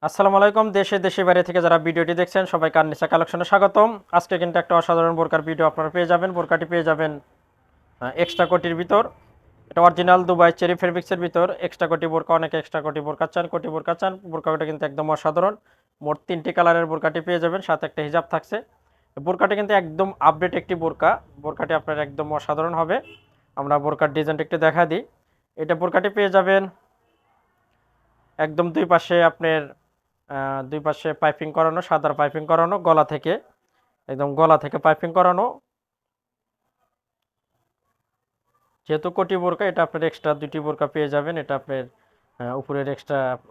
আসসালামু আলাইকুম। দেশে দেশে বাইরে থেকে যারা ভিডিওটি দেখছেন সবাইকে আননিসা কালেকশনে স্বাগতম। আজকে কিন্তু একটা অসাধারণ বোরকার ভিডিও আপনারা পেয়ে যাবেন। বোরকাটি পেয়ে যাবেন এক্সট্রা কোটির ভিতর। এটা অরিজিনাল দুবাই চেরি ফেব্রিক্সের ভিতর এক্সট্রা কোটি বোরকা। অনেকে এক্সট্রা কোটি বোরকা চান। বোরকাটা কিন্তু একদম অসাধারণ। মোট 3টি কালারের বোরকাটি পেয়ে যাবেন, সাথে একটা হিজাব থাকছে। বোরকাটি কিন্তু একদম আপডেট একটি বোরকা। বোরকাটি আপনার একদম অসাধারণ হবে। আমরা বোরকার ডিজাইনটা একটু দেখা দিই। এটা বোরকাটি পেয়ে যাবেন একদম দুই পাশে পাইপিং করানো, সাদার পাইপিং করানো, গলা থেকে পাইপিং করানো। যেহেতু কোটি বোরকা, এটা আপনার এক্সট্রা 2টি বোরকা পেয়ে যাবেন। এটা আপনার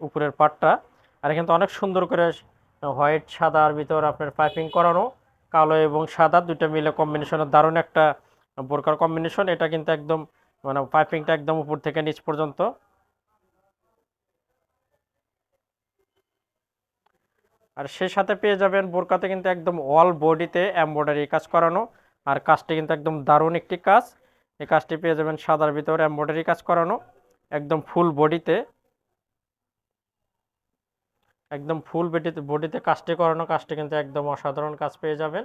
উপরের পাটটা আর কিন্তু অনেক সুন্দর করে হোয়াইট সাদার ভিতর আপনার পাইপিং করানো। কালো এবং সাদা দুইটা মিলে কম্বিনেশনের দারুণ একটা বোরকার কম্বিনেশন। এটা কিন্তু একদম মানে পাইপিংটা একদম উপর থেকে নিচ পর্যন্ত। আর সেই সাথে পেয়ে যাবেন বোরকাতে কিন্তু একদম অল বডিতে এমব্রয়ডারি কাজ করানো। আর কাজটি কিন্তু একদম দারুণ একটি কাজ। এই কাজটি পেয়ে যাবেন সাদার ভিতর এমব্রয়ডারি কাজ করানো, একদম ফুল বডিতে। বডিতে কাজটি করানো। কাজটি কিন্তু একদম অসাধারণ কাজ পেয়ে যাবেন।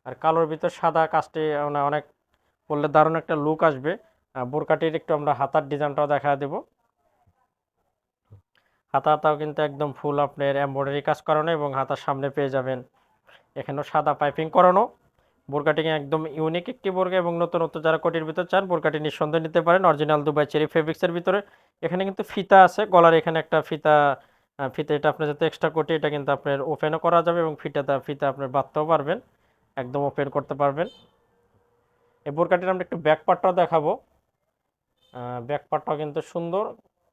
আর কালোর ভিতর সাদা কাজটি মানে অনেক পরলে দারুণ একটা লুক আসবে। বোরকাটির একটু আমরা হাতার ডিজাইনটাও দেখা দেব। হাতাটাও কিন্তু একদম ফুল আপনার এমব্রয়ডারি কাজ করানো এবং হাতার সামনে পেয়ে যাবেন এখানেও সাদা পাইপিং করানো। বোরকাটি একদম ইউনিক একটি বোরকা এবং নতুনত্ব যারা কোটির ভিতর চান বোরকাটি নিঃসন্দেহে নিতে পারেন। অরিজিনাল দুবাই চেরি ফেব্রিক্সের ভিতরে। এখানে কিন্তু ফিতা আছে গলার, এখানে একটা ফিতা এটা আপনার যাতে এক্সট্রা কোটি, এটা কিন্তু আপনার ওপেনও করা যাবে এবং ফিতা আপনার বাঁধতেও পারবেন, একদম ওপেন করতে পারবেন। এই বোরকাটির আমরা একটু ব্যাক পার্টটাও দেখাবো। ব্যাক পার্টটাও কিন্তু সুন্দর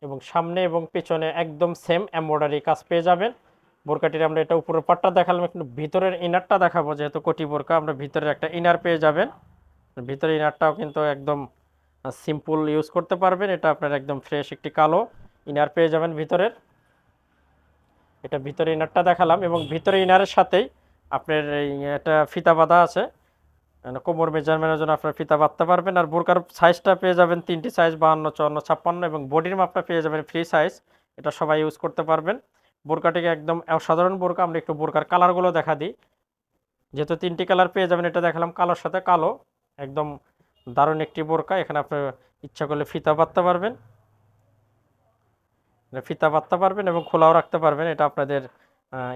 এবং সামনে এবং পেছনে একদম সেম এমব্রয়ডারি কাজ পেয়ে যাবেন। বোরকাটির আমরা এটা উপরের পাটটা দেখালাম, একটু ভিতরের ইনারটা দেখাবো। যেহেতু কোটি বোরকা, আমরা ভিতরের একটা ইনার পেয়ে যাবেন। ভিতরের ইনারটাও কিন্তু একদম সিম্পল ইউজ করতে পারবেন। এটা আপনার একদম ফ্রেশ একটি কালো ইনার পেয়ে যাবেন ভিতরের। এটা ভিতরে ইনারটা দেখালাম এবং ভিতরে ইনারের সাথেই আপনার একটা ফিতা বাঁধা আছে। কোমর মেজারমেন্টের জন্য আপনার ফিতা বাঁধতে পারবেন। আর বোরকার সাইজটা পেয়ে যাবেন 3টি সাইজ, 52, 54, 56 এবং বডির মাপটা পেয়ে যাবেন ফ্রি সাইজ। এটা সবাই ইউজ করতে পারবেন। বোরকাটিকে একদম অসাধারণ বোরকা। আমরা একটু বোরকার কালারগুলো দেখা দিই। যেহেতু 3টি কালার পেয়ে যাবেন, এটা দেখালাম কালোর সাথে কালো, একদম দারুণ একটি বোরকা। এখানে আপনার ইচ্ছা করলে ফিতা বাঁধতে পারবেন এবং খোলাও রাখতে পারবেন। এটা আপনাদের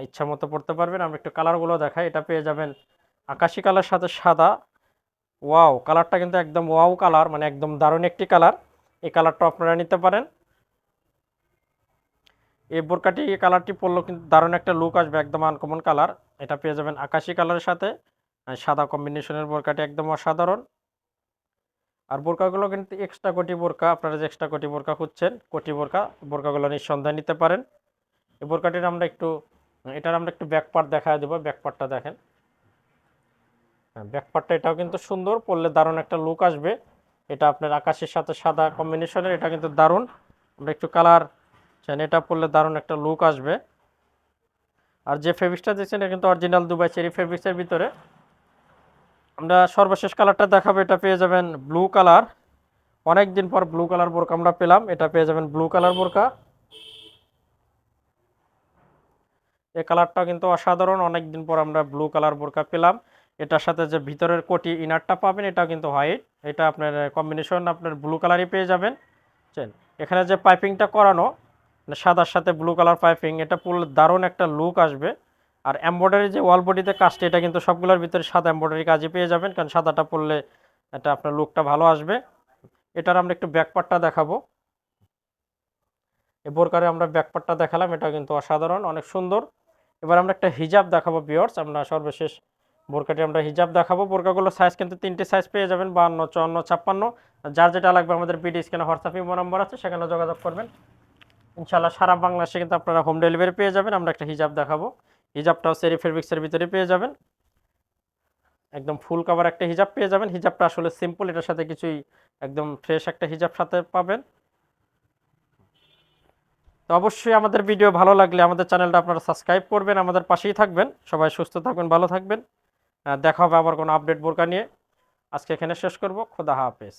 ইচ্ছা মতো পড়তে পারবেন। আমরা একটু কালারগুলো দেখাই। এটা পেয়ে যাবেন আকাশি কালার সাথে সাদা। ওয়াও, কালারটা কিন্তু একদম ওয়াও কালার, মানে একদম দারুণ একটি কালার। এই কালারটা আপনারা নিতে পারেন। এই কালারটি পরলেও কিন্তু দারুণ একটা লুক আসবে, একদম আনকমন কালার। এটা পেয়ে যাবেন আকাশি কালারের সাথে সাদা কম্বিনেশনের। বোরকাটি একদম অসাধারণ। আর বোরকাগুলো কিন্তু এক্সট্রা কোটি বোরকা। আপনারা যে এক্সট্রা কোটি বোরকা খুঁজছেন, বোরকাগুলো নিঃসন্দেহে নিতে পারেন। এই বোরকাটির এটার আমরা একটু ব্যাক পার্ট দেখা দেবো। ব্যাক পার্টটা দেখেন। ব্যাক পার্টটা এটাও কিন্তু সুন্দর, পরলে দারুণ একটা লুক আসবে। এটা আপনার আকাশের সাথে সাদা কম্বিনেশনের, এটা কিন্তু দারুণ। আমরা একটু কালার চান, এটা পরলে দারুণ একটা লুক আসবে। আর যে ফেব্রিক্সটা দেখছেন এটা কিন্তু অরিজিনাল দুবাই চেরি ফেব্রিক্সের ভিতরে। আমরা সর্বশেষ কালারটা দেখাবো। এটা পেয়ে যাবেন ব্লু কালার। অনেকদিন পর ব্লু কালার বোরকা আমরা পেলাম। এটা পেয়ে যাবেন ব্লু কালার বোরকা। এই কালারটা কিন্তু অসাধারণ। অনেকদিন পর আমরা ব্লু কালার বোরকা পেলাম। এটার সাথে যে ভিতরের কোটি ইনারটা পাবেন, এটা কিন্তু হোয়াইট। এটা আপনার কম্বিনেশন আপনার ব্লু কালারই পেয়ে যাবেন। এখানে যে পাইপিংটা করানো, মানে সাদার সাথে ব্লু কালার পাইপিং, এটা পুরো দারুণ একটা লুক আসবে। আর এমব্রয়ডারি যে ওয়াল বডিতে কাজটা, এটা কিন্তু সবগুলোর ভিতরে সাদা এমব্রয়ডারি কাজই পেয়ে যাবেন, কারণ সাদাটা পরলে এটা আপনার লুকটা ভালো আসবে। এটার আমরা একটু ব্যাকপার্টটা দেখাবো। এই বোরকারে আমরা ব্যাকপার্টটা দেখালাম, এটা কিন্তু অসাধারণ, অনেক সুন্দর। এবার আমরা একটা হিজাব দেখাবো ভিউয়ার্স। আমরা সর্বশেষ বোরকাটি আমরা হিজাব দেখাবো। বোরকাগুলোর সাইজ কিন্তু 3টি সাইজ পেয়ে যাবেন, 52, 54, 56। যার যেটা লাগবে আমাদের বিডি স্ক্যানে হোয়াটসঅ্যাপ ইমো নম্বর আছে, সেখানে যোগাযোগ করবেন। ইনশাআল্লাহ সারা বাংলাদেশে কিন্তু আপনারা হোম ডেলিভারি পেয়ে যাবেন। আমরা একটা হিজাব দেখাবো। হিজাবটাও সেরি ফেব্রিক্সের ভিতরে পেয়ে যাবেন। একদম ফুল কভার একটা হিজাব পেয়ে যাবেন। হিজাবটা আসলে সিম্পল, এটার সাথে কিছুই, একদম ফ্রেশ একটা হিজাব সাথে পাবেন। তো অবশ্যই আমাদের ভিডিও ভালো লাগলে আমাদের চ্যানেলটা আপনারা সাবস্ক্রাইব করবেন, আমাদের পাশেই থাকবেন। সবাই সুস্থ থাকবেন, ভালো থাকবেন। দেখা হবে আবার কোনো আপডেট বোরকা নিয়ে। আজকে এখানে শেষ করব। খোদা হাফেজ।